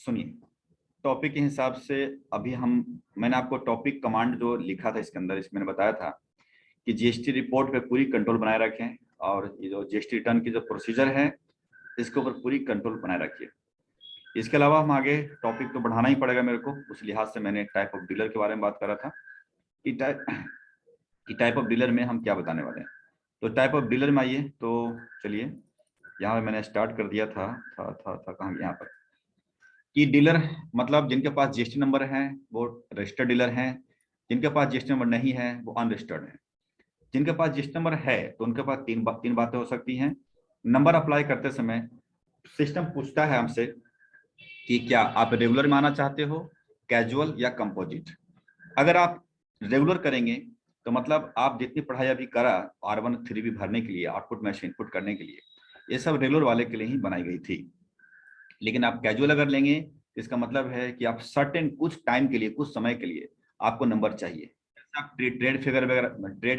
सुनिए, टॉपिक के हिसाब से अभी मैंने आपको टॉपिक कमांड जो लिखा था इसके अंदर, इसमें मैंने बताया था कि जीएसटी रिपोर्ट पे पूरी कंट्रोल बनाए रखें और ये जो जीएसटी रिटर्न की जो प्रोसीजर है इसके ऊपर पूरी कंट्रोल बनाए रखिए। इसके अलावा हम आगे टॉपिक तो बढ़ाना ही पड़ेगा मेरे को, उस लिहाज से मैंने टाइप ऑफ डीलर के बारे में बात करा था कि टाइप ऑफ डीलर में हम क्या बताने वाले हैं। तो टाइप ऑफ डीलर में आइए, तो चलिए यहाँ पे मैंने स्टार्ट कर दिया था कहाँ यहाँ पर कि डीलर मतलब जिनके पास जीएसटी नंबर है वो रजिस्टर्ड डीलर हैं, जिनके पास जीएसटी नंबर नहीं है वो अनरजिस्टर्ड है। जिनके पास जीएसटी नंबर है तो उनके पास तीन बातें हो सकती हैं। नंबर अप्लाई करते समय सिस्टम पूछता है हमसे कि क्या आप रेगुलर में आना चाहते हो, कैजुअल या कंपोजिट। अगर आप रेगुलर करेंगे तो मतलब आप जितनी पढ़ाई अभी करा R1 3B भरने के लिए, आउटपुट में से इनपुट करने के लिए, ये सब रेगुलर वाले के लिए ही बनाई गई थी। लेकिन आप कैजुअल अगर लेंगे इसका मतलब है कि आप सर्टेन कुछ टाइम के लिए, कुछ समय के लिए आपको नंबर चाहिए। आप ट्रेड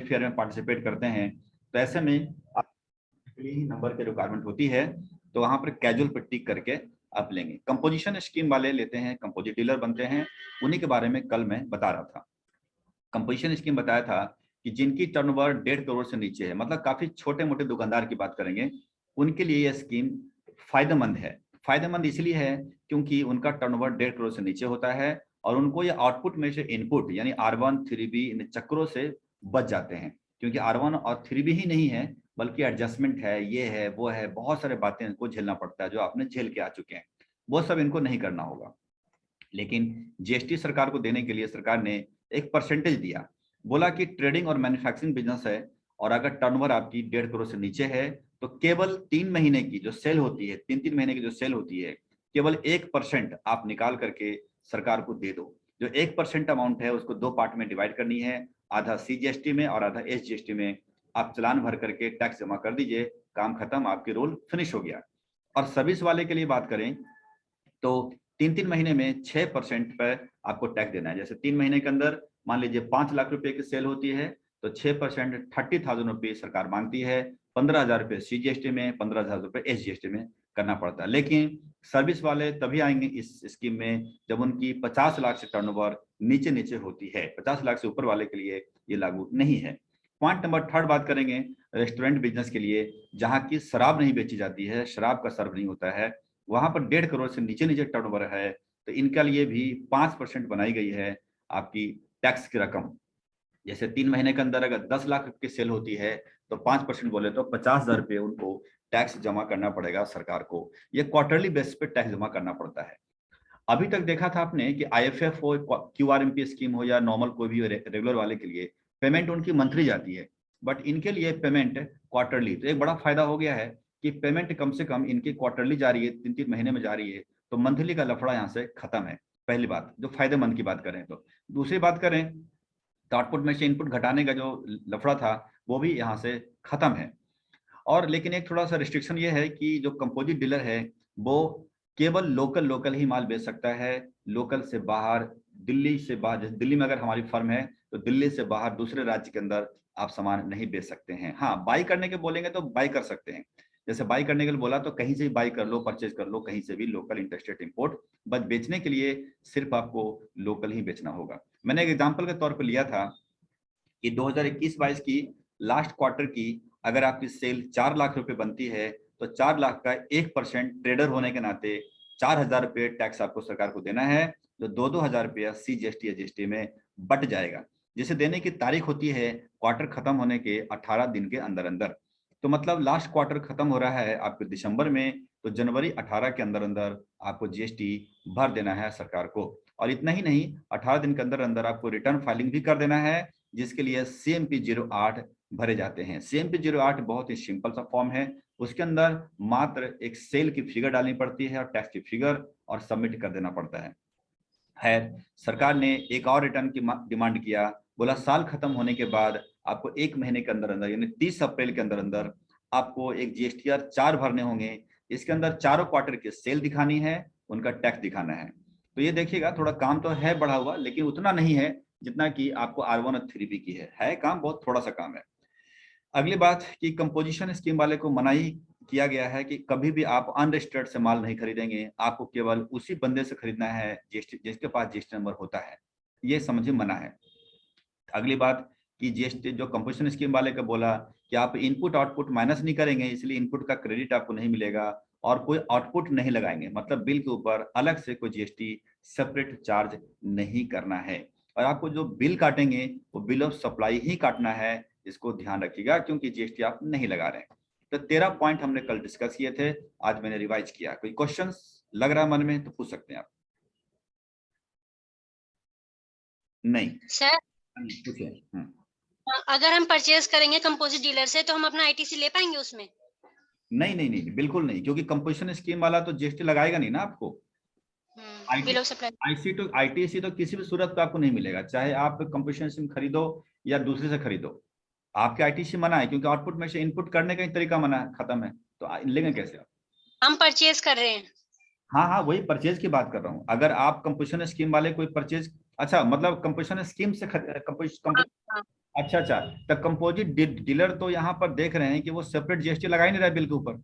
फेयर में पार्टिसिपेट करते हैं तो ऐसे में आपके लिए ही नंबर की रिक्वायरमेंट होती है, तो वहां पर कैजुअल पर टिक करके आप लेंगे। कंपोजिशन स्कीम वाले लेते हैं, कंपोजिट डीलर बनते हैं, उन्हीं के बारे में कल मैं बता रहा था। कंपोजिशन स्कीम बताया था कि जिनकी टर्नओवर 1.5 करोड़ से नीचे है, मतलब काफी छोटे मोटे दुकानदार की बात करेंगे, उनके लिए यह स्कीम फायदेमंद है। फायदेमंद इसलिए है क्योंकि उनका टर्नओवर 1.5 करोड़ से नीचे होता है और उनको ये आउटपुट में से इनपुट यानी R1 3B इन चक्रों से बच जाते हैं। क्योंकि R1 और 3B ही नहीं है बल्कि एडजस्टमेंट है, ये है वो है, बहुत सारे बातें इनको झेलना पड़ता है जो आपने झेल के आ चुके हैं, वो सब इनको नहीं करना होगा। लेकिन जीएसटी सरकार को देने के लिए सरकार ने एक परसेंटेज दिया, बोला कि ट्रेडिंग और मैन्युफैक्चरिंग बिजनेस है और अगर टर्नओवर आपकी 1.5 करोड़ से नीचे है तो केवल 3 महीने की जो सेल होती है, 3 महीने की जो सेल होती है, केवल 1% आप निकाल करके सरकार को दे दो। जो 1% अमाउंट है उसको 2 पार्ट में डिवाइड करनी है, आधा CGST में और आधा SGST में। आप चलान भर करके टैक्स जमा कर दीजिए, काम खत्म, आपकी रोल फिनिश हो गया। और सर्विस वाले के लिए बात करें तो 3 महीने में 6% पर आपको टैक्स देना है। जैसे 3 महीने के अंदर मान लीजिए 5 लाख रुपए की सेल होती है तो 6% 30,000 रुपये सरकार मांगती है, 15,000 रुपये CGST में, 15,000 रुपये SGST में करना पड़ता है। लेकिन सर्विस वाले तभी आएंगे इस स्कीम में जब उनकी 50 लाख से टर्नओवर नीचे नीचे होती है। 50 लाख से ऊपर वाले के लिए ये लागू नहीं है। पॉइंट नंबर 3 बात करेंगे रेस्टोरेंट बिजनेस के लिए, जहां की शराब नहीं बेची जाती है, शराब का सर्व नहीं होता है, वहां पर 1.5 करोड़ से नीचे नीचे टर्नओवर है तो इनके लिए भी 5% बनाई गई है आपकी टैक्स की रकम। जैसे 3 महीने के अंदर अगर 10 लाख की सेल होती है तो 5% बोले तो 50,000 रुपये उनको टैक्स जमा करना पड़ेगा सरकार को। ये क्वार्टरली बेस पे टैक्स जमा करना पड़ता है। अभी तक देखा था आपने कि IFF हो, QRMP स्कीम हो या नॉर्मल कोई भी रेगुलर वाले के लिए पेमेंट उनकी मंथली जाती है, बट इनके लिए पेमेंट क्वार्टरली। तो एक बड़ा फायदा हो गया है कि पेमेंट कम से कम इनकी क्वार्टरली जा रही है, 3 महीने में जा रही है, तो मंथली का लफड़ा यहाँ से खत्म है। पहली बात जो फायदेमंद की बात करें तो। दूसरी बात करें तो आउटपुट में से इनपुट घटाने का जो लफड़ा था वो भी यहाँ से खत्म है। और लेकिन एक थोड़ा सा रिस्ट्रिक्शन ये है कि जो कंपोजिट डीलर है वो केवल लोकल ही माल बेच सकता है। लोकल से बाहर, दिल्ली से बाहर, जैसे दिल्ली में अगर हमारी फर्म है तो दिल्ली से बाहर दूसरे राज्य के अंदर आप सामान नहीं बेच सकते हैं। हाँ, बाई करने के बोलेंगे तो बाई कर सकते हैं। जैसे बाई करने के लिए बोला तो कहीं से भी बाई कर लो, परचेज कर लो, कहीं से भी, लोकल इंटरस्टेट इंपोर्ट। बस बेचने के लिए सिर्फ आपको लोकल ही बेचना होगा। मैंने एक एग्जाम्पल के तौर पर लिया था कि 2021-22 की लास्ट क्वार्टर की अगर आपकी सेल 4 लाख रुपए बनती है तो 4 लाख का 1% ट्रेडर होने के नाते 4,000 रुपये टैक्स आपको सरकार को देना है, जो 2,000 रुपया CGST या GST में बट जाएगा, जिसे देने की तारीख होती है क्वार्टर खत्म होने के 18 दिन के अंदर अंदर। तो मतलब लास्ट क्वार्टर खत्म हो रहा है आपके दिसंबर में, तो जनवरी 18 के अंदर अंदर आपको GST भर देना है सरकार को। और इतना ही नहीं, 18 दिन के अंदर अंदर आपको रिटर्न फाइलिंग भी कर देना है, जिसके लिए CMP 08 भरे जाते हैं। CMP 08 बहुत ही सिंपल सा फॉर्म है, उसके अंदर मात्र एक सेल की फिगर डालनी पड़ती है और टैक्स की फिगर, और सबमिट कर देना पड़ता है। खैर, सरकार ने एक और रिटर्न की डिमांड किया, बोला साल खत्म होने के बाद आपको 1 महीने के अंदर अंदर यानी 30 अप्रैल के अंदर अंदर आपको एक GSTR 4 भरने होंगे। इसके अंदर चारों क्वार्टर की सेल दिखानी है, उनका टैक्स दिखाना है। तो ये देखिएगा थोड़ा काम तो है बढ़ा हुआ, लेकिन उतना नहीं है जितना कि आपको R1 और 3B की है काम बहुत थोड़ा सा काम है। अगली बात कि कंपोजिशन स्कीम वाले को मनाही किया गया है कि कभी भी आप अनरजिस्टर्ड से माल नहीं खरीदेंगे, आपको केवल उसी बंदे से खरीदना है जिसके पास जीएसटी नंबर होता है, ये समझिए मना है। अगली बात कि जीएसटी जो कंपोजिशन स्कीम वाले का बोला कि आप इनपुट आउटपुट माइनस नहीं करेंगे, इसलिए इनपुट का क्रेडिट आपको नहीं मिलेगा और कोई आउटपुट नहीं लगाएंगे, मतलब बिल के ऊपर अलग से कोई जीएसटी सेपरेट चार्ज नहीं करना है। और आपको जो बिल काटेंगे वो बिल ऑफ सप्लाई ही काटना है, इसको ध्यान रखिएगा, क्योंकि जीएसटी आप नहीं लगा रहे हैं। तो 13 पॉइंट हमने कल डिस्कस किए थे, आज मैंने रिवाइज किया। कोई क्वेश्चन लग रहा है मन में तो पूछ सकते हैं आप। नहीं सर पूछिए। अगर हम परचेज करेंगे कंपोजिट डीलर से तो हम अपना आईटीसी ले पाएंगे उसमें? नहीं नहीं नहीं, बिल्कुल नहीं, क्योंकि कंपोजिशन स्कीम वाला तो जीएसटी लगाएगा नहीं ना आपको। बिल ऑफ सप्लाई आईटीसी तो किसी भी सूरत पे आपको नहीं मिलेगा, चाहे आप कंपोजिशन स्कीम खरीदो या दूसरे से खरीदो, आपके आईटीसी मना है, क्योंकि आउटपुट में से इनपुट करने का ही तरीका मना है, खत्म है, तो लेंगे कैसे आप? हम परचेज कर रहे हैं। हाँ हाँ, वही परचेज की बात कर रहा हूँ। अगर आप कंपोजिशन स्कीम वाले कोई परचेज, अच्छा मतलब कंपोजिशन स्कीम से हाँ। अच्छा अच्छा, तो कंपोजिट डीलर तो यहाँ पर देख रहे हैं कि वो सेपरेट जीएसटी लगा ही नहीं रहा है बिल के ऊपर।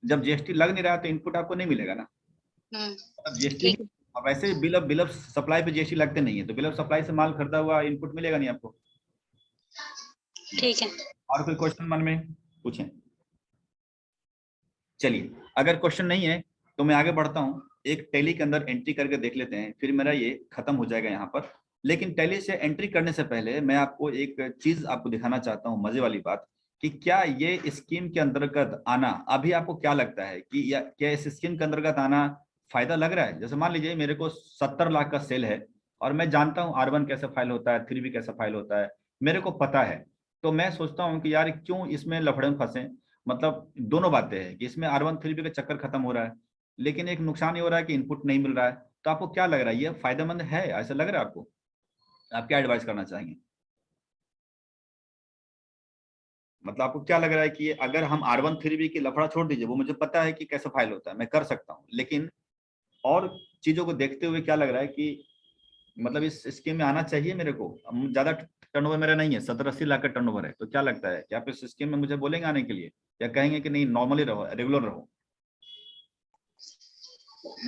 जब जीएसटी लग नहीं रहा तो इनपुट आपको नहीं मिलेगा ना। अब जीएसटी वैसे बिल ऑफ सप्लाई पे जीएसटी लगते नहीं है, तो बिल ऑफ सप्लाई से माल खरीदा हुआ इनपुट मिलेगा नहीं आपको। ठीक है। और कोई क्वेश्चन मन में पूछें? चलिए, अगर क्वेश्चन नहीं है तो मैं आगे बढ़ता हूँ, एक टैली के अंदर एंट्री करके देख लेते हैं, फिर मेरा ये खत्म हो जाएगा यहाँ पर। लेकिन टैली से एंट्री करने से पहले मैं आपको एक चीज आपको दिखाना चाहता हूँ, मजे वाली बात, कि क्या ये स्कीम के अंतर्गत आना अभी आपको क्या लगता है कि क्या इस स्कीम के अंतर्गत आना फायदा लग रहा है? जैसे मान लीजिए मेरे को 70 लाख का सेल है और मैं जानता हूँ R1 कैसे फाइल होता है, 3B कैसे फाइल होता है, मेरे को पता है, तो मैं सोचता हूँ कि यार क्यों इसमें लफड़े में फंसे। मतलब दोनों बातें हैं कि इसमें R1 3B का चक्कर खत्म हो रहा है, लेकिन एक नुकसान ये हो रहा है कि इनपुट नहीं मिल रहा है। तो आपको क्या लग रहा है, ये फायदेमंद है, ऐसा लग रहा है आपको? आप क्या एडवाइस करना चाहेंगे? मतलब आपको क्या लग रहा है कि अगर हम R1 3B की लफड़ा छोड़ दीजिए, वो मुझे पता है कि कैसे फाइल होता है, मैं कर सकता हूँ, लेकिन और चीजों को देखते हुए क्या लग रहा है कि मतलब इस स्कीम में आना चाहिए मेरे को? ज्यादा टर्नओवर मेरा नहीं है, 70-80 लाख का टर्नओवर है, तो क्या लगता है कि आप इस स्कीम में मुझे बोलेंगे आने के लिए, या कहेंगे कि नहीं नॉर्मली रहो, रेगुलर रहो?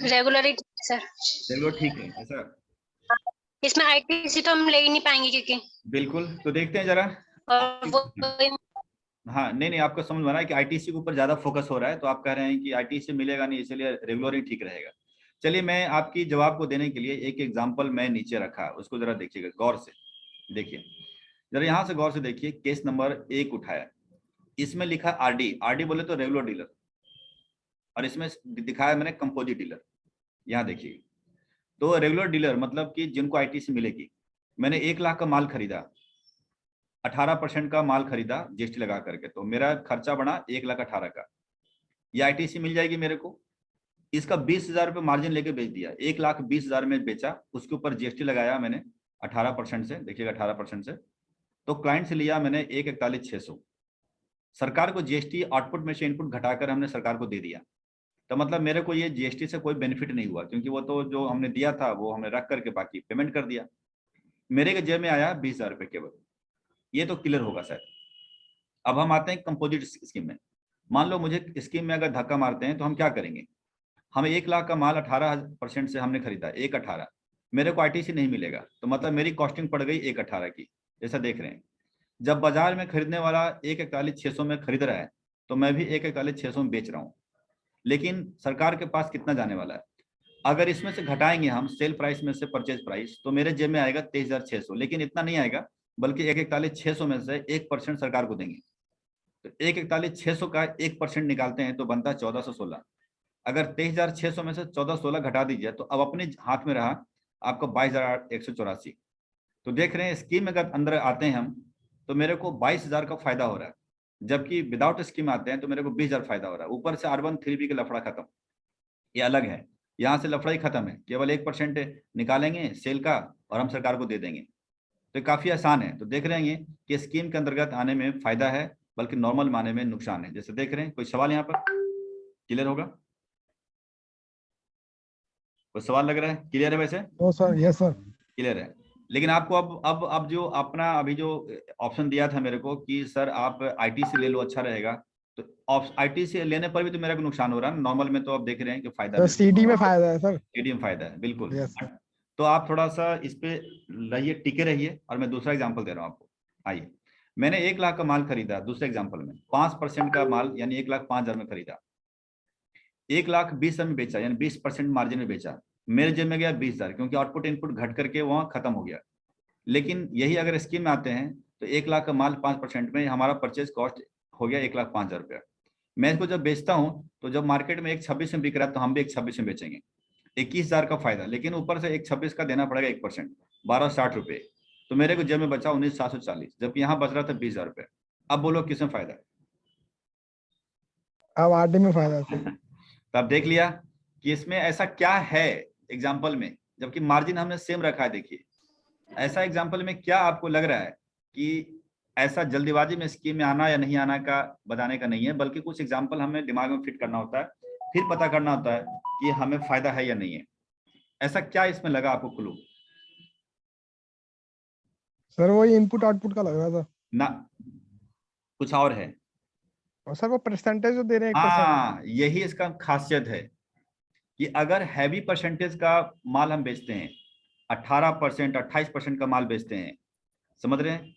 रेगुलर सर, रेगुलर ठीक है ऐसा? इसमें आईटीसी तो हम ले ही नहीं पाएंगे क्योंकि बिल्कुल, तो देखते हैं जरा। और वो हाँ नहीं नहीं, आपको समझ में आ रहा है कि आईटीसी के ऊपर ज्यादा फोकस हो रहा है, तो आप कह रहे हैं कि आईटीसी मिलेगा नहीं, इसलिए रेगुलर ही ठीक रहेगा। चलिए, मैं आपकी जवाब को देने के लिए एक एग्जांपल मैं नीचे रखा, उसको जरा देखिएगा गौर से। देखिए जरा यहाँ से गौर से देखिए, केस नंबर 1 उठाया, इसमें लिखा आरडी, आरडी बोले तो रेगुलर डीलर, और इसमें दिखाया मैंने कंपोजिट डीलर। यहाँ देखिए, तो रेगुलर डीलर मतलब कि जिनको आईटीसी मिलेगी, मैंने 1 लाख का माल खरीदा, 18% का माल खरीदा जीएसटी लगा करके, तो मेरा खर्चा बना 1,18,000 का, ये आईटीसी मिल जाएगी मेरे को। इसका 20,000 रुपये मार्जिन लेके बेच दिया, 1,20,000 में बेचा, उसके ऊपर जीएसटी लगाया मैंने 18% से, देखिएगा 18% से, तो क्लाइंट से लिया मैंने 1,41,600। सरकार को जीएसटी आउटपुट में से इनपुट घटाकर हमने सरकार को दे दिया, तो मतलब मेरे को ये जीएसटी से कोई बेनिफिट नहीं हुआ, क्योंकि वो तो जो हमने दिया था वो हमने रख करके बाकी पेमेंट कर दिया। मेरे के जेब में आया 20,000 रुपये केवल, ये तो क्लियर होगा सर। अब हम आते हैं कंपोजिट स्कीम में। मान लो मुझे स्कीम में अगर धक्का मारते हैं तो हम क्या करेंगे? हम 1 लाख का माल 18% से हमने खरीदा, 1,18,000, मेरे को आईटीसी नहीं मिलेगा, तो मतलब मेरी कॉस्टिंग पड़ गई 1,18,000 की, जैसा देख रहे हैं। जब बाजार में खरीदने वाला 1,41,600 में खरीद रहा है, तो मैं भी 1,41,600 में बेच रहा हूँ, लेकिन सरकार के पास कितना जाने वाला है? अगर इसमें से घटाएंगे हम सेल प्राइस में से परचेज प्राइस, तो मेरे जेब में आएगा 23,600, लेकिन इतना नहीं आएगा, बल्कि 1,41,600 में से 1% सरकार को देंगे। तो 1,41,600 का 1% निकालते हैं तो बनता है 1,416। अगर 23,600 में से 1,416 घटा दीजिए, तो अब अपने हाथ में रहा आपको 22,184। तो देख रहे हैं स्कीम में अगर अंदर आते हैं हम, तो मेरे को 22,000 का फायदा हो रहा है, जबकि विदाउट स्कीम आते हैं तो मेरे को 20,000 फायदा हो रहा है। ऊपर से R1 3B का लफड़ा खत्म, ये अलग है, यहाँ से लफड़ा ही खत्म है, केवल 1% निकालेंगे सेल का और हम सरकार को दे देंगे। तो काफी आसान है। तो देख रहे हैं कि स्कीम के अंतर्गत आने में फायदा है, बल्कि नॉर्मल माने में नुकसान है। जैसे देख रहे हैं, कोई सवाल यहाँ पर क्लियर होगा? कोई सवाल लग रहा है क्लियर है? वैसे सर यस सर क्लियर है। लेकिन आपको अब जो अपना अभी जो ऑप्शन दिया था मेरे को कि सर आप आईटीसी ले लो अच्छा रहेगा, तो आईटीसी लेने पर भी तो मेरा को नुकसान हो रहा है, नॉर्मल में तो आप देख रहे हैं कि फायदा सर सीडी में फायदा है सर। सीडी में फायदा है, बिल्कुल। Yes sir. तो आप थोड़ा सा इस पे रहिए, टिके रहिए, और मैं दूसरा एग्जांपल दे रहा हूँ आपको। आइए, मैंने 1 लाख का माल खरीदा, दूसरे एग्जांपल में 5% का माल यानी 1,05,000 में खरीदा, 1,20,000 में बेचा, यानी 20% मार्जिन में बेचा, मेरे जेब में गया 20,000, क्योंकि आउटपुट इनपुट घट करके वहां खत्म हो गया। लेकिन यही अगर स्कीम में आते हैं तो 1 लाख का माल 5% में हमारा परचेज कॉस्ट हो गया 1,05,000 रुपया। मैं इसको जब बेचता हूँ तो जब मार्केट में 1,26 में बिक रहा है तो हम भी 1,26 में बेचेंगे, 21,000 का फायदा, लेकिन ऊपर से 1,26 का देना पड़ेगा 1%, 1,260 रुपये। तो मेरे को जेब में बचा 19,740, जबकि यहाँ बच रहा था 20,000 रुपये। अब बोलो किसमें फायदा है? अब आरडी में फायदा है। तो आप देख लिया कि इसमें ऐसा क्या है एग्जाम्पल में, जबकि मार्जिन हमने सेम रखा है। देखिए ऐसा एग्जाम्पल में क्या आपको लग रहा है कि ऐसा जल्दीबाजी में स्कीम में आना या नहीं आना का बताने का नहीं है, बल्कि कुछ एग्जाम्पल हमें दिमाग में फिट करना होता है, फिर पता करना होता है कि हमें फायदा है या नहीं है। ऐसा क्या इसमें लगा आपको क्लू? सर वही इनपुट आउटपुट का लग रहा था ना, कुछ और है। और सर वो परसेंटेज जो दे रहे हैं 1%। हाँ, यही इसका खासियत है कि अगर हैवी परसेंटेज का माल हम बेचते हैं, 18%, 28% का माल बेचते हैं, समझ रहे हैं,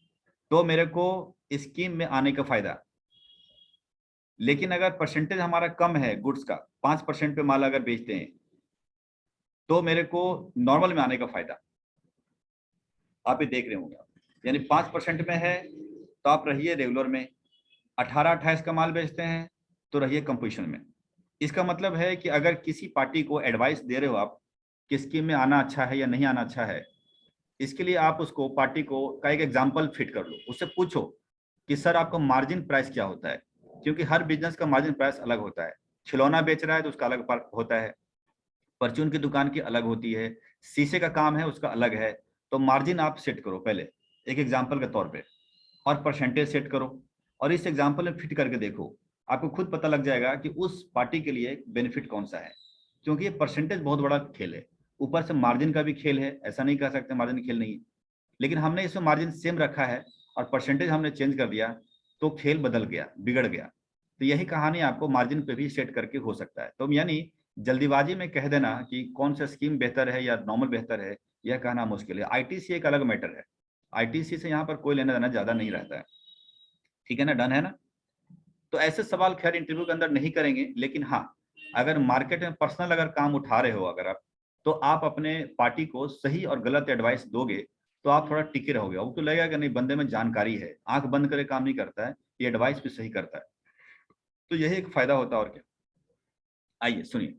तो मेरे को स्कीम में आने का फायदा। लेकिन अगर परसेंटेज हमारा कम है गुड्स का, 5% पे माल अगर बेचते हैं, तो मेरे को नॉर्मल में आने का फायदा। आप ये देख रहे होंगे, यानी 5% में है तो आप रहिए रेगुलर में, 18-28 का माल बेचते हैं तो रहिए कंपोजिशन में। इसका मतलब है कि अगर किसी पार्टी को एडवाइस दे रहे हो आप कि स्कीम में आना अच्छा है या नहीं आना अच्छा है, इसके लिए आप उसको पार्टी को का एक एग्जाम्पल फिट कर लो, उससे पूछो कि सर आपका मार्जिन प्राइस क्या होता है, क्योंकि हर बिजनेस का मार्जिन प्राइस अलग होता है। खिलौना बेच रहा है तो उसका अलग होता है, परचून की दुकान की अलग होती है, शीशे का काम है उसका अलग है। तो मार्जिन आप सेट करो पहले एक एग्जाम्पल के तौर पे, और परसेंटेज सेट करो, और इस एग्जाम्पल में फिट करके देखो, आपको खुद पता लग जाएगा कि उस पार्टी के लिए बेनिफिट कौन सा है। क्योंकि ये परसेंटेज बहुत बड़ा खेल है, ऊपर से मार्जिन का भी खेल है, ऐसा नहीं कह सकते मार्जिन खेल नहीं है, लेकिन हमने इसमें मार्जिन सेम रखा है और परसेंटेज हमने चेंज कर दिया तो खेल बदल गया, बिगड़ गया। तो यही कहानी आपको मार्जिन पे भी सेट करके हो सकता है। तो यानी जल्दीबाजी में कह देना कि कौन सा स्कीम बेहतर है या नॉर्मल बेहतर है, यह कहना मुश्किल है। आईटीसी एक अलग मैटर है, आईटीसी से यहाँ पर कोई लेना देना ज्यादा नहीं रहता है, ठीक है ना, डन है ना। तो ऐसे सवाल खैर इंटरव्यू के अंदर नहीं करेंगे, लेकिन हाँ अगर मार्केट में पर्सनल अगर काम उठा रहे हो अगर आप, तो आप अपने पार्टी को सही और गलत एडवाइस दोगे तो आप थोड़ा टिके रहोगे। अब तो लगेगा कि नहीं बंदे में जानकारी है, आंख बंद करे काम नहीं करता है, ये एडवाइस भी सही करता है। तो यही एक फायदा होता है और क्या। आइए सुनिए,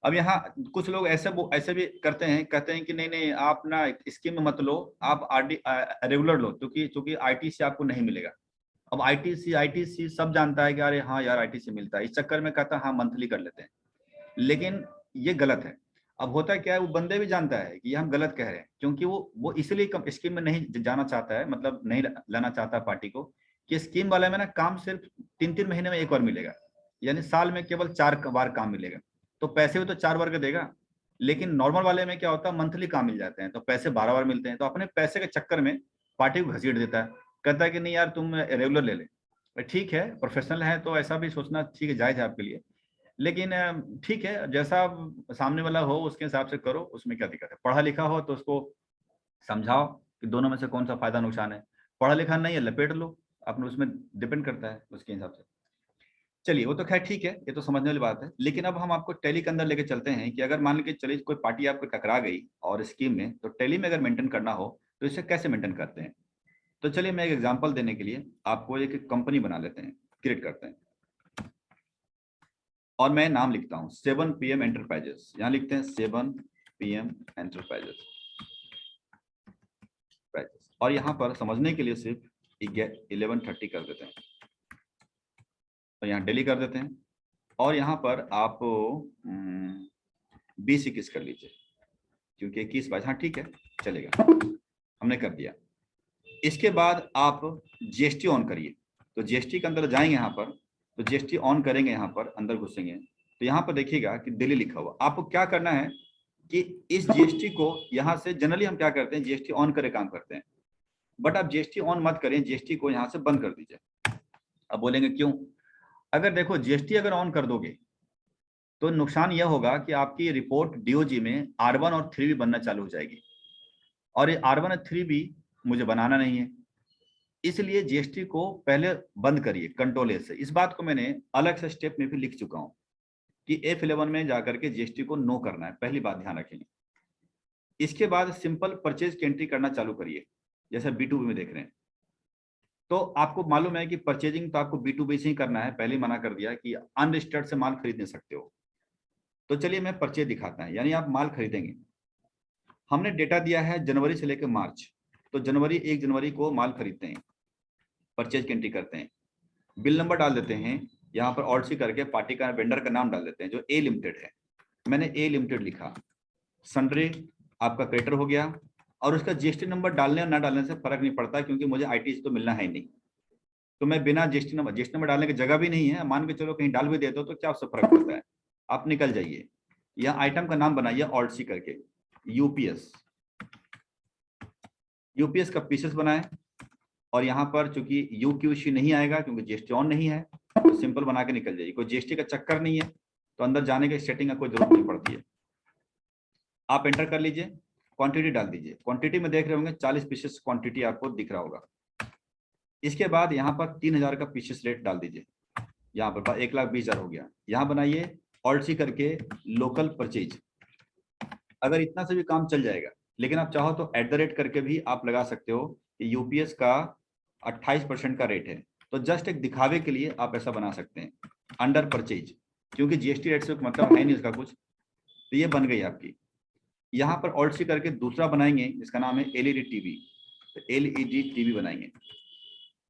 अब यहाँ कुछ लोग ऐसे भी करते हैं, कहते हैं कि नहीं नहीं आप ना स्कीम में मत लो, आप आरडी रेगुलर लो, क्योंकि आईटीसी आपको नहीं मिलेगा। अब आईटीसी सब जानता है कि अरे हाँ यार आईटीसी मिलता है, इस चक्कर में कहता है हाँ मंथली कर लेते हैं, लेकिन ये गलत है। अब होता क्या है, वो बंदे भी जानता है कि ये हम गलत कह रहे हैं, क्योंकि वो इसलिए स्कीम में नहीं जाना चाहता है, मतलब नहीं लाना चाहता पार्टी को, कि स्कीम वाले में ना काम सिर्फ 3-3 महीने में एक बार मिलेगा, यानी साल में केवल 4 बार काम मिलेगा, तो पैसे भी तो 4 बार का देगा। लेकिन नॉर्मल वाले में क्या होता है, मंथली काम मिल जाते हैं तो पैसे 12 बार मिलते हैं, तो अपने पैसे के चक्कर में पार्टी को घसीट देता है, कहता है कि नहीं यार तुम रेगुलर ले ले। ठीक है, प्रोफेशनल है तो ऐसा भी सोचना ठीक है, जायज है आपके लिए, लेकिन ठीक है जैसा सामने वाला हो उसके हिसाब से करो, उसमें क्या दिक्कत है। पढ़ा लिखा हो तो उसको समझाओ कि दोनों में से कौन सा फायदा नुकसान है, पढ़ा लिखा नहीं है लपेट लो, अपने उसमें डिपेंड करता है उसके हिसाब से। चलिए वो तो खैर ठीक है, ये तो समझने वाली बात है। लेकिन अब हम आपको टैली के अंदर लेके चलते हैं कि अगर मान लीजिए चलिए कोई पार्टी आपको टकरा गई और स्कीम में, तो टैली में अगर मेंटेन करना हो तो इसे कैसे मेंटेन करते हैं। तो चलिए मैं एक एग्जांपल देने के लिए आपको एक कंपनी बना लेते हैं, क्रिएट करते हैं, और मैं नाम लिखता हूं 7 PM एंटरप्राइजेस, यहां लिखते हैं 7 PM एंटरप्राइजेस, और यहां पर समझने के लिए सिर्फ 11:30 कर देते हैं, तो यहाँ डेली कर देते हैं, और यहाँ पर आप 20-21 कर लीजिए, क्योंकि 21-22, हाँ ठीक है चलेगा, हमने कर दिया। इसके बाद आप जीएसटी ऑन करिए, तो जीएसटी के अंदर जाएंगे यहाँ पर, तो जीएसटी ऑन करेंगे, यहाँ पर अंदर घुसेंगे तो यहाँ पर देखिएगा कि दिल्ली लिखा हुआ। आपको क्या करना है कि इस जीएसटी को यहाँ से, जनरली हम क्या करते हैं जीएसटी ऑन करे काम करते हैं, बट आप जीएसटी ऑन मत करें, जीएसटी को यहाँ से बंद कर दीजिए। अब बोलेंगे क्यों, अगर देखो जीएसटी अगर ऑन कर दोगे तो नुकसान यह होगा कि आपकी रिपोर्ट डीओजी में R1 और 3 भी बनना चालू हो जाएगी, और ये R1 और 3 भी मुझे बनाना नहीं है। इसलिए जीएसटी को पहले बंद करिए कंट्रोल ए से। इस बात को मैंने अलग से स्टेप में भी लिख चुका हूं कि F11 में जाकर के जीएसटी को नो करना है, पहली बात ध्यान रखेंगे। इसके बाद सिंपल परचेज की एंट्री करना चालू करिए, जैसे B2B में देख रहे हैं। तो आपको मालूम है कि परचेजिंग तो आपको B2B से ही करना है, पहले मना कर दिया कि अनरजिस्टर्ड से माल खरीद नहीं सकते हो। तो चलिए मैं परचेज दिखाता है, यानी आप माल खरीदेंगे। हमने डेटा दिया है जनवरी से लेकर मार्च, तो जनवरी 1 जनवरी को माल खरीदते हैं, परचेज की एंट्री करते हैं, बिल नंबर डाल देते हैं, यहाँ पर ऑर्डर करके पार्टी का वेंडर का नाम डाल देते हैं जो ए लिमिटेड है। मैंने ए लिमिटेड लिखा, सन्ड्री आपका क्रेडिटर हो गया, और उसका जीएसटी नंबर डालने और ना डालने से फर्क नहीं पड़ता, क्योंकि मुझे आईटीसी तो मिलना है ही नहीं। तो मैं बिना जीएसटी नंबर डालने की जगह भी नहीं है, मान के चलो कहीं डाल भी देते हो तो क्या उससे फर्क पड़ता है, आप निकल जाइए। या आइटम का नाम बनाइए ऑल्ट सी करके, यूपीएस का पीसेस बनाए, और यहाँ पर चूंकि यूक्यूसी नहीं आएगा क्योंकि जीएसटी ऑन नहीं है, तो सिंपल बना के निकल जाइए। कोई जीएसटी का चक्कर नहीं है तो अंदर जाने के सेटिंग का कोई जरूरत नहीं पड़ती है। आप एंटर कर लीजिए, क्वांटिटी डाल दीजिए। क्वांटिटी में देख रहे होंगे 40 पीसेस क्वांटिटी आपको दिख रहा होगा। इसके बाद यहाँ पर 3000 का पीसेस रेट डाल दीजिए, यहाँ पर 1,20,000 हो गया। यहाँ बनाइए ऑल्ट सी करके लोकल परचेज। अगर इतना से भी काम चल जाएगा, लेकिन आप चाहो तो @ करके भी आप लगा सकते हो कि यूपीएस का 28% का रेट है, तो जस्ट एक दिखावे के लिए आप ऐसा बना सकते हैं अंडर परचेज, क्योंकि जीएसटी रेट से मतलब है नहीं उसका कुछ। तो ये बन गई आपकी। यहाँ पर ऑल्ट सी करके दूसरा बनाएंगे जिसका नाम है एलईडी टीवी। तो एलईडी टीवी बनाएंगे,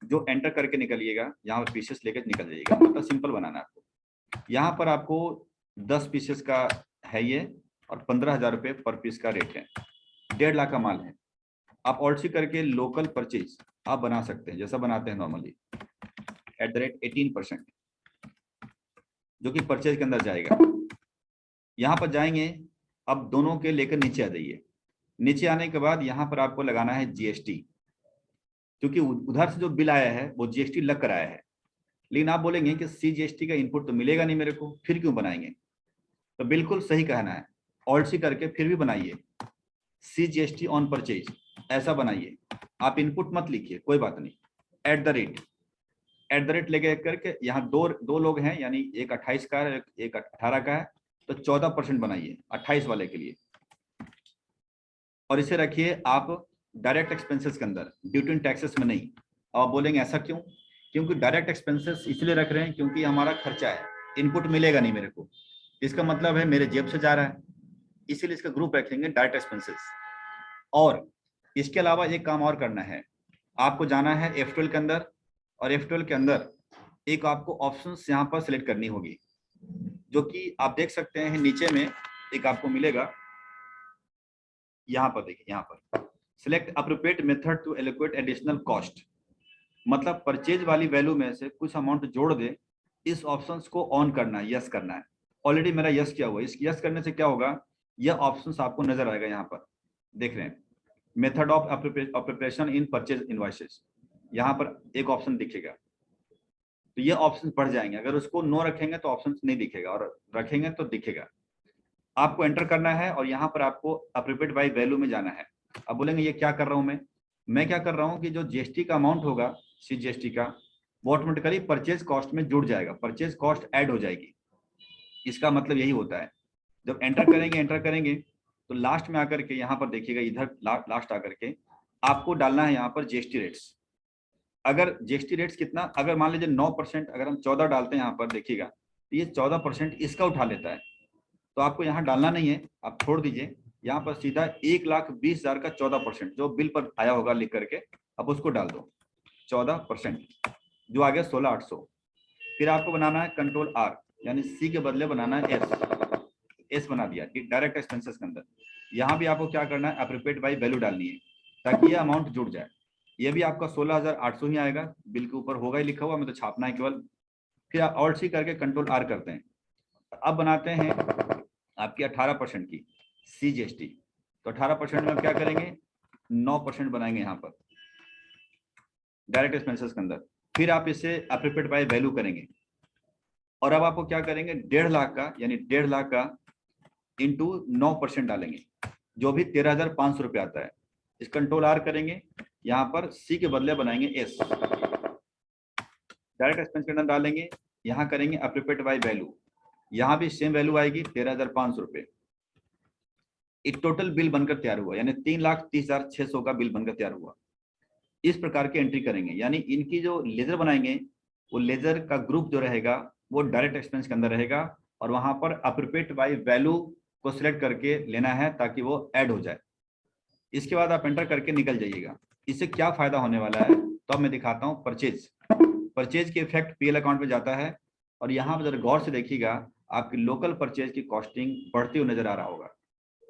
जो एंटर करके निकलिएगा, यहाँ पर पीसेस लेकर निकल जाइएगा, मतलब सिंपल बनाना है आपको। यहाँ पर आपको 10 पीसेस का है ये, और 15,000 रुपये पर पीस का रेट है, 1.5 लाख का माल है। आप ऑल्ट सी करके लोकल परचेज आप बना सकते हैं जैसा बनाते हैं नॉर्मली, @18%, जो कि परचेज के अंदर जाएगा। यहाँ पर जाएंगे, अब दोनों के लेकर नीचे आ जाइए। नीचे आने के बाद यहाँ पर आपको लगाना है जीएसटी, क्योंकि उधर से जो बिल आया है वो जीएसटी लग कर आया है। लेकिन आप बोलेंगे कि CGST का इनपुट तो मिलेगा नहीं मेरे को, फिर क्यों बनाएंगे? तो बिल्कुल सही कहना है, ऑल्ट सी करके फिर भी बनाइए CGST ऑन परचेज, ऐसा बनाइए। आप इनपुट मत लिखिए, कोई बात नहीं, @ लेके करके यहाँ दो लोग हैं, यानी एक 28 का है, एक 18 का है, तो 14% बनाइए 28 वाले के लिए, और इसे रखिए आप डायरेक्ट एक्सपेंसेस के अंदर, ड्यूटी एंड टैक्सेस में नहीं। आप बोलेंगे ऐसा क्यों? क्योंकि डायरेक्ट एक्सपेंसेस इसलिए रख रहे हैं क्योंकि हमारा खर्चा है, इनपुट मिलेगा नहीं मेरे को, इसका मतलब है मेरे जेब से जा रहा है, इसीलिए इसका ग्रुप रखेंगे डायरेक्ट एक्सपेंसेस। और इसके अलावा एक काम और करना है, आपको जाना है F12 के अंदर, और F12 के अंदर एक आपको ऑप्शंस यहाँ पर सिलेक्ट करनी होगी, जो कि आप देख सकते हैं नीचे में एक आपको मिलेगा, यहाँ पर देखिए, यहाँ पर select appropriate method to allocate additional cost, मतलब परचेज वाली वैल्यू में से कुछ अमाउंट जोड़ दे, इस ऑप्शंस को ऑन करना है, यस करना है। ऑलरेडी मेरा यस किया हुआ है, इस यस करने से क्या होगा, यह ऑप्शंस आपको नजर आएगा। यहाँ पर देख रहे हैं method of appropriation in purchase invoices, यहाँ पर एक ऑप्शन दिखेगा, तो ये ऑप्शन बढ़ जाएंगे। अगर उसको नो रखेंगे तो ऑप्शन नहीं दिखेगा, और रखेंगे तो दिखेगा। आपको एंटर करना है, और यहाँ पर आपको अप्रोप्रिएट बाय वैल्यू में जाना है। अब बोलेंगे ये क्या कर रहा हूँ मैं क्या कर रहा हूँ कि जो जीएसटी का अमाउंट होगा CGST का, वो ऑटोमेटिकली परचेज कॉस्ट में जुड़ जाएगा, परचेज कॉस्ट ऐड हो जाएगी। इसका मतलब यही होता है, जब एंटर करेंगे तो लास्ट में आकर के यहाँ पर देखिएगा, इधर लास्ट आकर के आपको डालना है यहाँ पर जीएसटी रेट्स। अगर जीएसटी रेट्स कितना, अगर मान लीजिए 9%, अगर हम 14 डालते हैं यहाँ पर देखिएगा, तो ये 14% इसका उठा लेता है, तो आपको यहाँ डालना नहीं है, आप छोड़ दीजिए। यहाँ पर सीधा 1,20,000 का 14%, जो बिल पर आया होगा लिख करके, अब उसको डाल दो 14%, जो आ गया 16,800। फिर आपको बनाना है कंट्रोल R, यानी C के बदले बनाना है S बना दिया डायरेक्ट एक्सपेंसेस के अंदर। यहाँ भी आपको क्या करना है, अप्रोप्रिएट बाय वैल्यू डालनी है, ताकि ये अमाउंट जुड़ जाए। ये भी आपका 16,800 ही आएगा, बिल के ऊपर होगा ही लिखा हुआ, हमें तो छापना है केवल। फिर आप ऑल्ट सी करके कंट्रोल R करते हैं। अब बनाते हैं आपकी 18% की CGST, तो 18% में क्या करेंगे, 9% बनाएंगे यहाँ पर डायरेक्ट एक्सपेंसेस के अंदर। फिर आप इसे अप्रोप्रिएट बाय वैल्यू करेंगे, और अब आपको क्या करेंगे, 1.5 लाख का, यानी 1.5 लाख का इंटू 9% डालेंगे, जो भी 13,500 रुपये आता है। इस कंट्रोल आर करेंगे, यहाँ पर सी के बदले बनाएंगे एस, डायरेक्ट एक्सपेंस के अंदर डालेंगे, यहाँ करेंगे अप्रोप्रिएट बाय वैल्यू, यहाँ भी सेम वैल्यू आएगी 13,500 रुपये। एक टोटल बिल बनकर तैयार हुआ, यानी 3,30,600 का बिल बनकर तैयार हुआ। इस प्रकार की एंट्री करेंगे, यानी इनकी जो लेजर बनाएंगे वो लेजर का ग्रुप जो रहेगा वो डायरेक्ट एक्सपेंस के अंदर रहेगा, और वहां पर अप्रोप्रिएट बाय वैल्यू को सिलेक्ट करके लेना है ताकि वो ऐड हो जाए। इसके बाद आप एंटर करके निकल जाइएगा। इससे क्या फायदा होने वाला है तो अब मैं दिखाता हूँ। परचेज की इफेक्ट पीएल अकाउंट में जाता है, और यहाँ पर जरा गौर से देखिएगा, आपकी लोकल परचेज की कॉस्टिंग बढ़ती हुई नजर आ रहा होगा।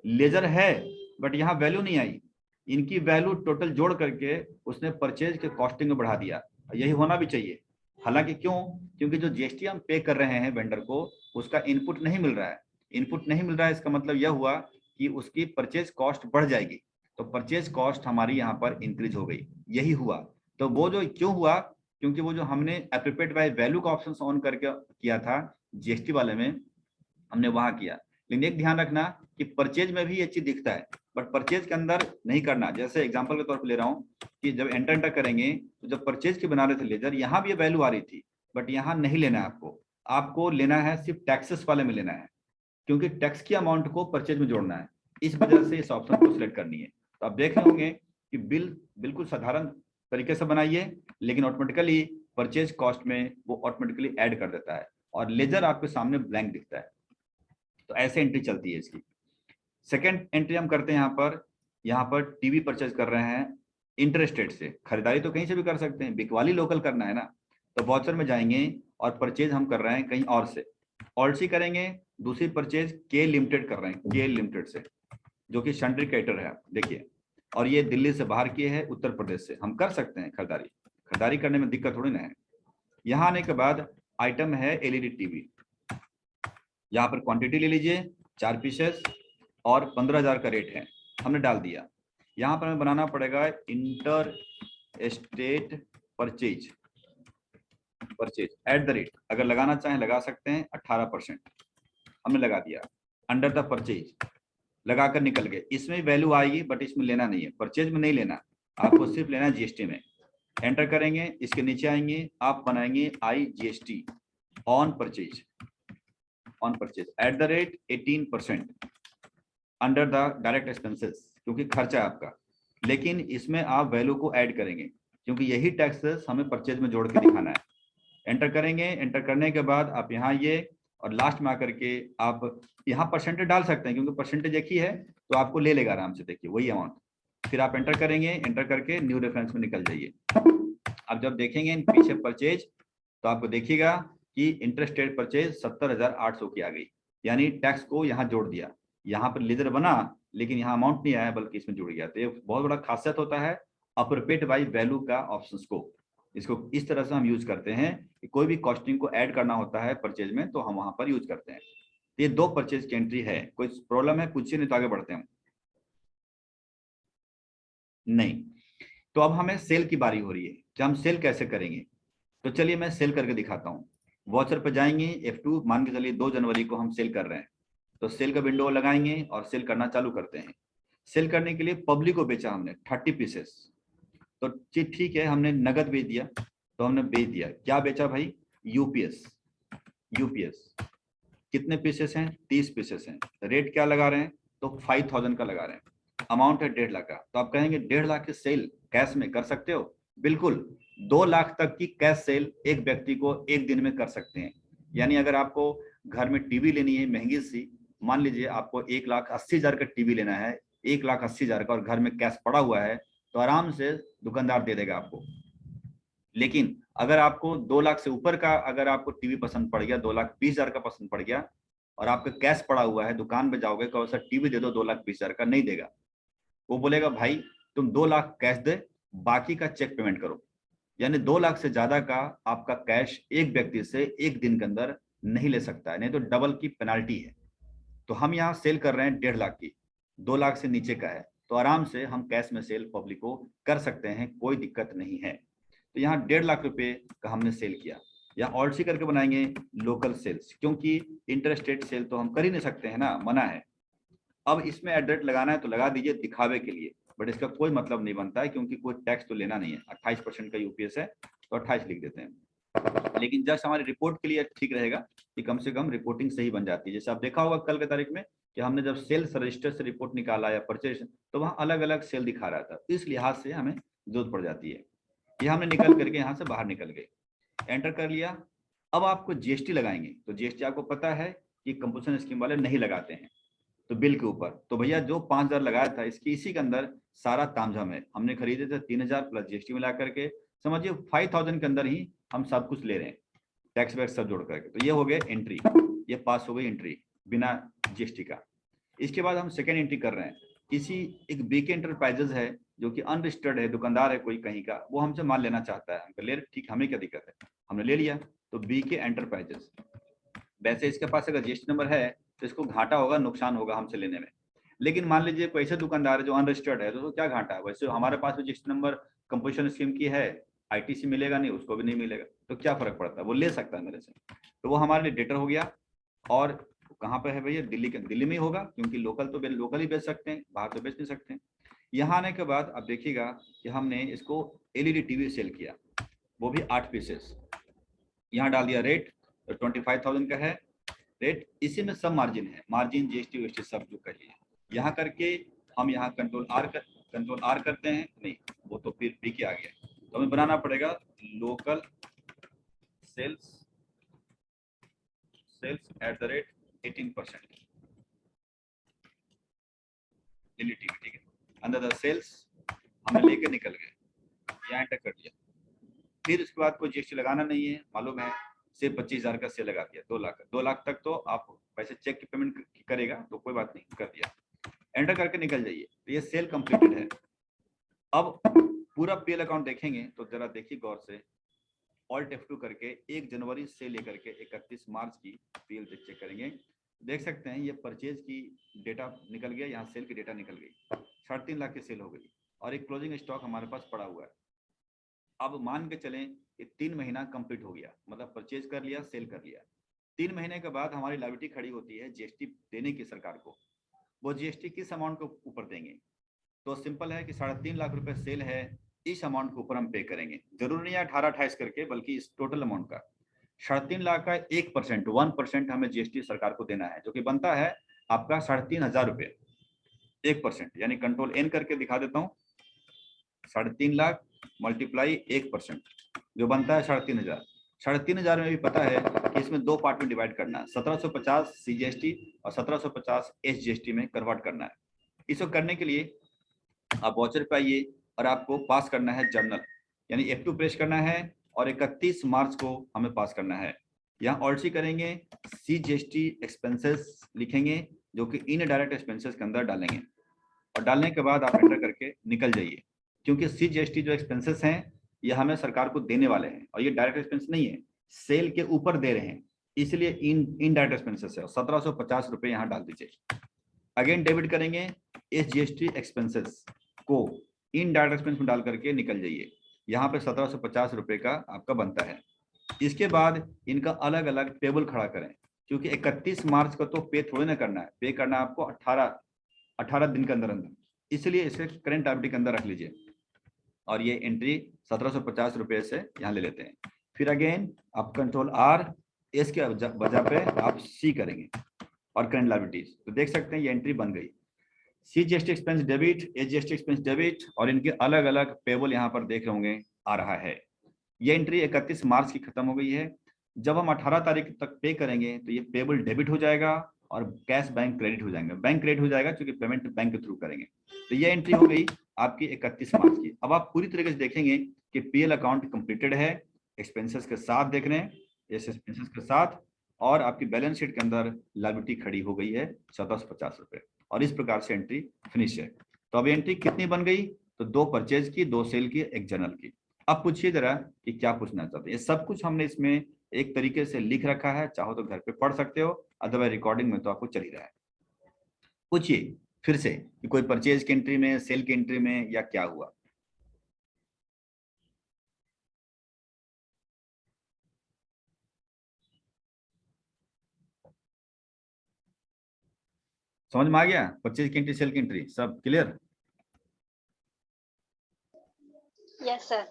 लेजर है बट यहाँ वैल्यू नहीं आई, इनकी वैल्यू टोटल जोड़ करके उसने परचेज के कॉस्टिंग में बढ़ा दिया। यही होना भी चाहिए। हालांकि क्यों, क्योंकि जो जीएसटी हम पे कर रहे हैं वेंडर को, उसका इनपुट नहीं मिल रहा है। इनपुट नहीं मिल रहा है, इसका मतलब यह हुआ कि उसकी परचेज कॉस्ट बढ़ जाएगी, तो परचेज कॉस्ट हमारी यहाँ पर इंक्रीज हो गई। यही हुआ। तो वो जो क्यों हुआ, क्योंकि वो जो हमने एप्रोप्रिएट बाय वैल्यू का ऑप्शन ऑन करके किया था जीएसटी वाले में, हमने वहां किया। लेकिन एक ध्यान रखना कि परचेज में भी ये चीज दिखता है, बट परचेज के अंदर नहीं करना। जैसे एग्जांपल के तौर पर ले रहा हूँ कि जब एंटर करेंगे तो जब परचेज के बना रहे थे लेजर, यहाँ भी ये वैल्यू आ रही थी, बट यहाँ नहीं लेना है आपको। आपको लेना है सिर्फ टैक्सेस वाले में लेना है, क्योंकि टैक्स की अमाउंट को परचेज में जोड़ना है। इस वजह से इस ऑप्शन को सिलेक्ट करनी है। तो आप देख रहे होंगे कि बिल बिल्कुल साधारण तरीके से बनाइए, लेकिन ऑटोमेटिकली परचेज कॉस्ट में वो ऑटोमेटिकली ऐड कर देता है, और लेजर आपके सामने ब्लैंक दिखता है। तो ऐसे एंट्री चलती है इसकी। सेकेंड एंट्री हम करते हैं यहाँ पर टीवी परचेज कर रहे हैं इंटरस्टेट से। खरीदारी तो कहीं से भी कर सकते हैं, बिकवाली लोकल करना है ना, तो वाउचर में जाएंगे और परचेज हम कर रहे हैं कहीं और से, ऑल्सी करेंगे। दूसरी परचेज के लिमिटेड कर रहे हैं, के लिमिटेड से, जो कि शंट्री कैटर है, देखिए। और ये दिल्ली से बाहर किए है, उत्तर प्रदेश से। हम कर सकते हैं खरीदारी करने में दिक्कत थोड़ी ना है। यहाँ आने के बाद आइटम है एलईडी टीवी, यहाँ पर क्वांटिटी ले लीजिए 4 पीसेस, और 15,000 का रेट है, हमने डाल दिया। यहाँ पर हमें बनाना पड़ेगा inter state purchase eight the rate, अगर लगाना चाहें लगा सकते हैं 18%, हमने लगा दिया। अंडर द परचेज लगाकर निकल गए। इसमें वैल्यू आएगी बट इसमें लेना नहीं है, परचेज में नहीं लेना, आपको सिर्फ लेना है जीएसटी में। एंटर करेंगे, इसके नीचे आएंगे, आप बनाएंगे IGST on purchase eight the rate 18% under the direct expenses, क्योंकि खर्चा है आपका। लेकिन इसमें आप वैल्यू को ऐड करेंगे, क्योंकि यही टैक्सेस हमें परचेज में जोड़ के दिखाना है। एंटर करेंगे, एंटर करने के बाद आप यहाँ ये, और लास्ट में आकर के आप यहाँ परसेंटेज डाल सकते हैं, क्योंकि परसेंटेज एक ही है तो आपको ले लेगा आराम से, देखिए वही अमाउंट। फिर आप एंटर करेंगे, एंटर करके न्यू रेफरेंस में निकल जाइए। अब जब देखेंगे पीछे परचेज, तो आपको देखिएगा कि इंटरस्टेट परचेज 70,800 की आ गई, यानी टैक्स को यहाँ जोड़ दिया। यहाँ पर लेजर बना लेकिन यहाँ अमाउंट नहीं आया, बल्कि इसमें जुड़ गया। तो ये बहुत बड़ा खासियत होता है अप्रोप्रिएट बाय वैल्यू का ऑप्शंस को। इसको इस तरह से हम यूज करते हैं कि कोई भी कॉस्टिंग को ऐड करना होता है परचेज में, तो हम वहां पर यूज करते हैं। ये 2 परचेज की एंट्री है। कोई प्रॉब्लम है, पूछिए, नहीं तो आगे बढ़ते हैं। नहीं, तो अब हमें सेल की बारी हो रही है कि हम सेल कैसे करेंगे। तो चलिए मैं सेल करके दिखाता हूँ। वॉचर पर जाएंगे, F2 मान के चलिए 2 जनवरी को हम सेल कर रहे हैं, तो सेल का विंडो लगाएंगे और सेल करना चालू करते हैं। सेल करने के लिए पब्लिक को बेचा हमने 30 पीसेस, तो ठीक है, हमने नगद बेच दिया, तो हमने बेच दिया। क्या बेचा भाई? यूपीएस कितने पीसेस हैं? 30 पीसेस हैं। रेट क्या लगा रहे हैं? तो 5,000 का लगा रहे हैं। अमाउंट है 1.5 लाख का। तो आप कहेंगे 1.5 लाख की सेल कैश में कर सकते हो? बिल्कुल, 2 लाख तक की कैश सेल एक व्यक्ति को एक दिन में कर सकते हैं। यानी अगर आपको घर में टीवी लेनी है महंगी सी, मान लीजिए आपको 1,80,000 का टीवी लेना है, 1,80,000 का, और घर में कैश पड़ा हुआ है, तो आराम से दुकानदार दे देगा आपको। लेकिन अगर आपको 2 लाख से ऊपर का अगर आपको टीवी पसंद पड़ गया, 2,20,000 का पसंद पड़ गया, और आपका कैश पड़ा हुआ है, दुकान पे जाओगे कहो सर टीवी दे दो 2,20,000 का, नहीं देगा। वो बोलेगा भाई तुम 2 लाख कैश दे, बाकी का चेक पेमेंट करो। यानी 2 लाख से ज्यादा का आपका कैश एक व्यक्ति से एक दिन के अंदर नहीं ले सकता है, नहीं तो डबल की पेनाल्टी है। तो हम यहाँ सेल कर रहे हैं 1.5 लाख की, 2 लाख से नीचे का है, तो आराम से हम कैश में सेल पब्लिक को कर सकते हैं, कोई दिक्कत नहीं है। तो यहाँ 1.5 लाख रुपए का हमने सेल किया। या ऑल्ट सी करके बनाएंगे लोकल सेल्स, क्योंकि इंटर स्टेट सेल तो हम कर ही नहीं सकते हैं ना, मना है। अब इसमें एड्रेस लगाना है तो लगा दीजिए दिखावे के लिए, बट इसका कोई मतलब नहीं बनता है, क्योंकि कोई टैक्स तो लेना नहीं है। 28% का यूपीएस है तो 28 लिख देते हैं। लेकिन जस्ट हमारी रिपोर्ट के लिए ठीक रहेगा कि कम से कम रिपोर्टिंग सही बन जाती है। जैसे आप देखा होगा कल के तारीख में कि हमने जब सेल्स रजिस्टर से रिपोर्ट निकाला या परचेज, तो वहाँ अलग अलग सेल दिखा रहा था। इस लिहाज से हमें जरूरत पड़ जाती है। ये हमने निकल करके यहाँ से बाहर निकल गए, एंटर कर लिया। अब आपको जीएसटी लगाएंगे, तो जीएसटी आपको पता है कि कंपोजिशन स्कीम वाले नहीं लगाते हैं, तो बिल के ऊपर तो भैया जो 5000 लगाया था इसकी इसी के अंदर सारा तामझाम है। हमने खरीदे थे 3000 प्लस जीएसटी मिला करके, समझिए 5000 के अंदर ही हम सब कुछ ले रहे हैं, टैक्स वैक्स सब जोड़ करके। तो ये हो गए एंट्री, ये पास हो गई एंट्री बिना जीएसटी का। इसके बाद हम सेकेंड एंट्री कर रहे हैं। किसी एक बीके एंटरप्राइजेज है जो कि अनरजिस्टर्ड है, दुकानदार है कोई कहीं का, वो हमसे माल लेना चाहता है, हमको ले, ठीक, हमें क्या दिक्कत है, हमने ले लिया। तो बीके एंटरप्राइजेज, वैसे इसके पास अगर जीएसटी नंबर है तो इसको घाटा होगा, नुकसान होगा हमसे लेने में। लेकिन मान लीजिए कोई ऐसे दुकानदार है जो अनरजिस्टर्ड है, तो उसको क्या घाटा है, वैसे हमारे पास भी जीएसटी नंबर कंपोजिशन स्कीम की है, आईटीसी मिलेगा नहीं, उसको भी नहीं मिलेगा, तो क्या फर्क पड़ता है, वो ले सकता है मेरे से। तो वो हमारे लिए डेटर हो गया। और कहाँ पे है भैया, दिल्ली के, दिल्ली में ही होगा, क्योंकि लोकल तो लोकल ही बेच सकते हैं, बाहर तो बेच नहीं सकते। यहाँ आने के बाद अब देखिएगा कि हमने इसको एलईडी टीवी सेल किया, वो भी 8 पीसेस। यहाँ डाल दिया रेट, तो 25,000 का है रेट। इसी में सब मार्जिन है, मार्जिन जीएसटी वेस्टी सब जो कहिए। यहाँ करके हम यहाँ कंट्रोल आर करते हैं, नहीं वो तो फिर पी के आ गया, तो हमें बनाना पड़ेगा local sales at the rate 18% LED, ठीक है। अंदर द सेल्स हमें लेके निकल गए, यहाँ एंटर कर दिया। फिर उसके बाद कोई जीएसटी लगाना नहीं है, मालूम है, सिर्फ 25,000 का सेल लगा दिया, 2 लाख तक तो आप पैसे चेक की पेमेंट करेगा तो कोई बात नहीं, कर दिया, एंटर करके निकल जाइए। तो ये सेल कंप्लीटेड है। अब पूरा पीएल अकाउंट देखेंगे तो जरा देखिए गौर से, ऑल्ट F2 करके 1 जनवरी से लेकर के 31 मार्च की पीएल चेक करेंगे, देख सकते हैं ये परचेज की डेटा निकल गया, यहाँ सेल की डेटा निकल गई, 3.5 लाख की सेल हो गई, और एक क्लोजिंग स्टॉक हमारे पास पड़ा हुआ है। अब मान के चलें कि 3 महीना कंप्लीट हो गया, मतलब परचेज कर लिया, सेल कर लिया। 3 महीने के बाद हमारी लायबिलिटी खड़ी होती है जीएसटी देने की सरकार को। वो जीएसटी किस अमाउंट के ऊपर देंगे, तो सिंपल है कि 3.5 लाख रुपए सेल है, इस अमाउंट के ऊपर हम पे करेंगे। जरूरी नहीं है 18-28 करके, बल्कि इस टोटल अमाउंट का 3.5 लाख का 1% हमें जीएसटी सरकार को देना है, जो कि बनता है आपका 3,500 रुपये। 1%, यानी कंट्रोल एन करके दिखा देता हूँ, 3.5 लाख मल्टीप्लाई 1%, जो बनता है 3,500। 3,500 में भी पता है कि इसमें 2 पार्ट में डिवाइड करना है, 1750 सीजीएसटी और 1750 एसजीएसटी में कन्वर्ट करना है। इसको करने के लिए आप वाउचर पे आइए और आपको पास करना है जर्नल, यानी F2 प्रेस करना है, और 31 मार्च को हमें पास करना है। यहाँ ऑल्ट सी करेंगे, सीजीएसटी एक्सपेंसेस लिखेंगे, जो कि इनडायरेक्ट एक्सपेंसेस के अंदर डालेंगे, और डालने के बाद आप एंटर करके निकल जाइए, क्योंकि सीजीएसटी जो एक्सपेंसेस हैं ये हमें सरकार को देने वाले हैं, और ये डायरेक्ट एक्सपेंस नहीं है, सेल के ऊपर दे रहे हैं, इसलिए इनडायरेक्ट एक्सपेंसेस है। 1750 रुपये यहाँ डाल दीजिए। अगेन डेबिट करेंगे, एसजीएसटी एक्सपेंसेस को इनडायरेक्ट एक्सपेंस में डाल करके निकल जाइए। यहाँ पे 1750 रुपये का आपका बनता है। इसके बाद इनका अलग अलग टेबल खड़ा करें, क्योंकि 31 मार्च को तो पे थोड़ी ना करना है, पे करना है आपको 18 दिन के अंदर अंदर, इसलिए इसे करेंट लायबिलिटी के अंदर रख लीजिए, और ये एंट्री 1750 रुपये से यहाँ ले लेते हैं। फिर अगेन आप कंट्रोल आर, एस के वजह पे आप सी करेंगे और करंट लायबिलिटीज, तो देख सकते हैं ये एंट्री बन गई। CGST expense debit, SGST expense debit, और इनके अलग अलग पेबल यहाँ पर देख रहे होंगे आ रहा है। ये एंट्री 31 मार्च की खत्म हो गई है। जब हम 18 तारीख तक पे करेंगे तो ये पेबल डेबिट हो जाएगा और कैश बैंक क्रेडिट हो जाएंगे। बैंक क्रेडिट हो जाएगा क्योंकि पेमेंट बैंक के थ्रू करेंगे। तो ये एंट्री हो गई आपकी 31 मार्च की। अब आप पूरी तरीके से देखेंगे कि पीएल अकाउंट कंप्लीटेड है, एक्सपेंसेस के साथ देख रहे हैं, एक्सपेंसेस के साथ, और आपकी बैलेंस शीट के अंदर लायबिलिटी खड़ी हो गई है 1750 रुपये, और इस प्रकार से एंट्री फिनिश है। तो अब एंट्री कितनी बन गई, तो 2 परचेज की, 2 सेल की, 1 जनरल की। अब पूछिए जरा कि क्या पूछना चाहते हैं। ये सब कुछ हमने इसमें एक तरीके से लिख रखा है, चाहो तो घर पे पढ़ सकते हो, अदरवाइज रिकॉर्डिंग में तो आपको चल ही रहा है। पूछिए फिर से कि कोई परचेज की एंट्री में, सेल की एंट्री में, या क्या हुआ। समझ में आ गया? परचेज की एंट्री, सेल की एंट्री सब क्लियर? Yes sir.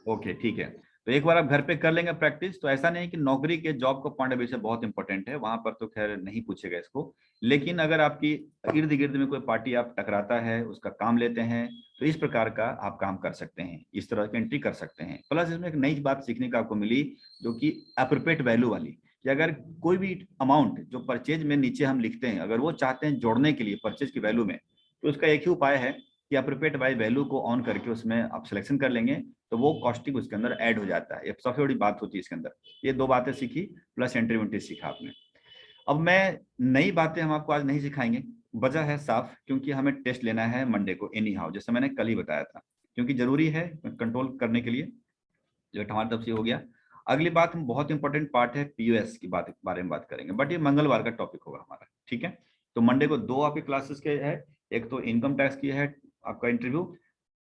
ओके ठीक है। तो एक बार आप घर पे कर लेंगे प्रैक्टिस, तो ऐसा नहीं है कि नौकरी के जॉब का पॉइंट ऑफ व्यू से बहुत इंपॉर्टेंट है, वहां पर तो खैर नहीं पूछेगा इसको। लेकिन अगर आपकी इर्द गिर्द में कोई पार्टी आप टकराता है, उसका काम लेते हैं, तो इस प्रकार का आप काम कर सकते हैं, इस तरह की एंट्री कर सकते हैं। प्लस इसमें एक नई बात सीखने को आपको मिली, जो कि एप्रोप्रिएट वैल्यू वाली, कि अगर कोई भी अमाउंट जो परचेज में नीचे हम लिखते हैं, अगर वो चाहते हैं जोड़ने के लिए परचेज की वैल्यू में, तो उसका एक ही उपाय है कि एप्रोप्रिएट बाय वैल्यू को ऑन करके उसमें आप सिलेक्शन कर लेंगे, तो वो कॉस्टिंग उसके अंदर ऐड हो जाता है। ये सबसे बड़ी बात होती है इसके अंदर। ये दो बातें सीखी, प्लस एंट्री विंट्री सीखा आपने। अब मैं नई बातें हम आपको आज नहीं सिखाएंगे, वजह है साफ, क्योंकि हमें टेस्ट लेना है मंडे को एनी हाउ, जैसे मैंने कल ही बताया था, क्योंकि जरूरी है कंट्रोल करने के लिए, जो हमारी तरफ से हो गया। अगली बात, हम बहुत इंपॉर्टेंट पार्ट है पीओएस की बारे में बात करेंगे, बट ये मंगलवार का टॉपिक होगा हमारा, ठीक है? तो मंडे को दो आपके क्लासेस के है, एक तो इनकम टैक्स की है आपका इंटरव्यू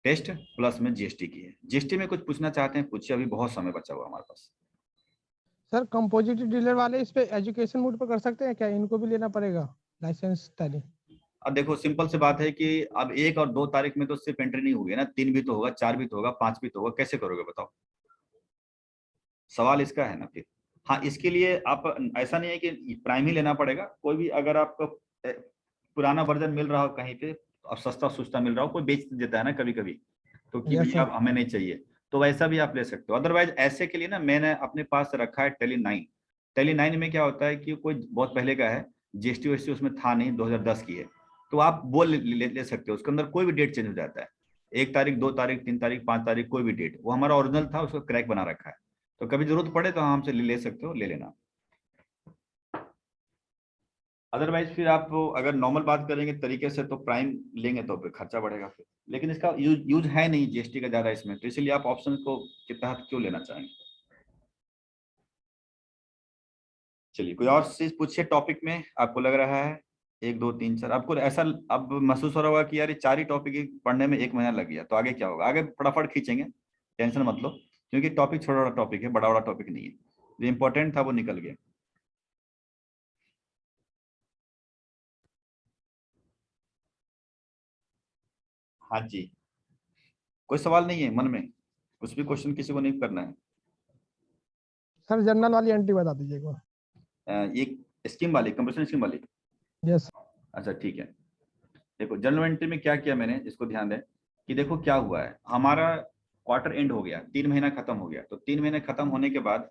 टेस्ट, प्लस में जीएसटी की है। जीएसटी में कुछ पूछना चाहते हैं पूछिए, अभी बहुत समय बचा हुआ हमारे पास। सर कंपोजिट डीलर वाले इस पे एजुकेशन मोड पे कर सकते हैं क्या? इनको भी लेना पड़ेगा लाइसेंस टैली? अब देखो सिंपल सी बात है कि अब 1 और 2 तारीख में तो सिर्फ एंट्री नहीं होगी ना, 3 भी तो होगा, 4 भी तो होगा, 5 भी तो होगा, कैसे करोगे बताओ? सवाल इसका है ना फिर। हाँ, इसके लिए आप, ऐसा नहीं है कि प्राइम ही लेना पड़ेगा, कोई भी अगर आपको पुराना वर्जन मिल रहा हो कहीं पे और सस्ता सुस्ता मिल रहा हो, कोई बेच देता है ना कभी कभी, तो कि यस भैया सर। अब हमें नहीं चाहिए, तो वैसा भी आप ले सकते हो। अदरवाइज ऐसे के लिए ना मैंने अपने पास रखा है टेली 9। टेली 9 में क्या होता है कि कोई बहुत पहले का है, जीएसटी वेस्टी उसमें था नहीं, 2010 की है, तो आप वो ले सकते हो। उसके अंदर कोई भी डेट चेंज हो जाता है, 1 तारीख, 2 तारीख, 3 तारीख, 5 तारीख, कोई भी डेट, वो हमारा ओरिजिनल था, उसको क्रैक बना रखा है, तो कभी जरूरत पड़े तो हमसे ले सकते हो, ले लेना। अदरवाइज फिर आप अगर नॉर्मल बात करेंगे तरीके से, तो प्राइम लेंगे तो फिर खर्चा बढ़ेगा फिर, लेकिन इसका यूज है नहीं जीएसटी का ज्यादा इसमें, तो इसलिए आप ऑप्शन को के तहत क्यों लेना चाहेंगे? चलिए कोई और चीज पूछिए टॉपिक में, आपको लग रहा है 1 2 3 4 आपको ऐसा अब महसूस हो रहा होगा कि यार ये 4 ही टॉपिक पढ़ने में 1 महीना लग गया, तो आगे क्या होगा? आगे फटाफट खींचेंगे, टेंशन मत लो, क्योंकि टॉपिक छोटा बड़ा टॉपिक है, बड़ा बड़ा टॉपिक नहीं है, जो इंपॉर्टेंट था वो निकल गया। हाँ जी, कोई सवाल नहीं है मन में? कुछ भी क्वेश्चन किसी को नहीं करना है? सर जनरल वाली एंट्री बता दीजिए एक बार। ये स्कीम वाली, कंपल्सन स्कीम वाली? यस। अच्छा ठीक है। देखो जनरल एंट्री में क्या किया मैंने, इसको ध्यान दें कि देखो क्या हुआ है, हमारा क्वार्टर एंड हो गया, 3 महीना खत्म हो गया, तो 3 महीने खत्म होने के बाद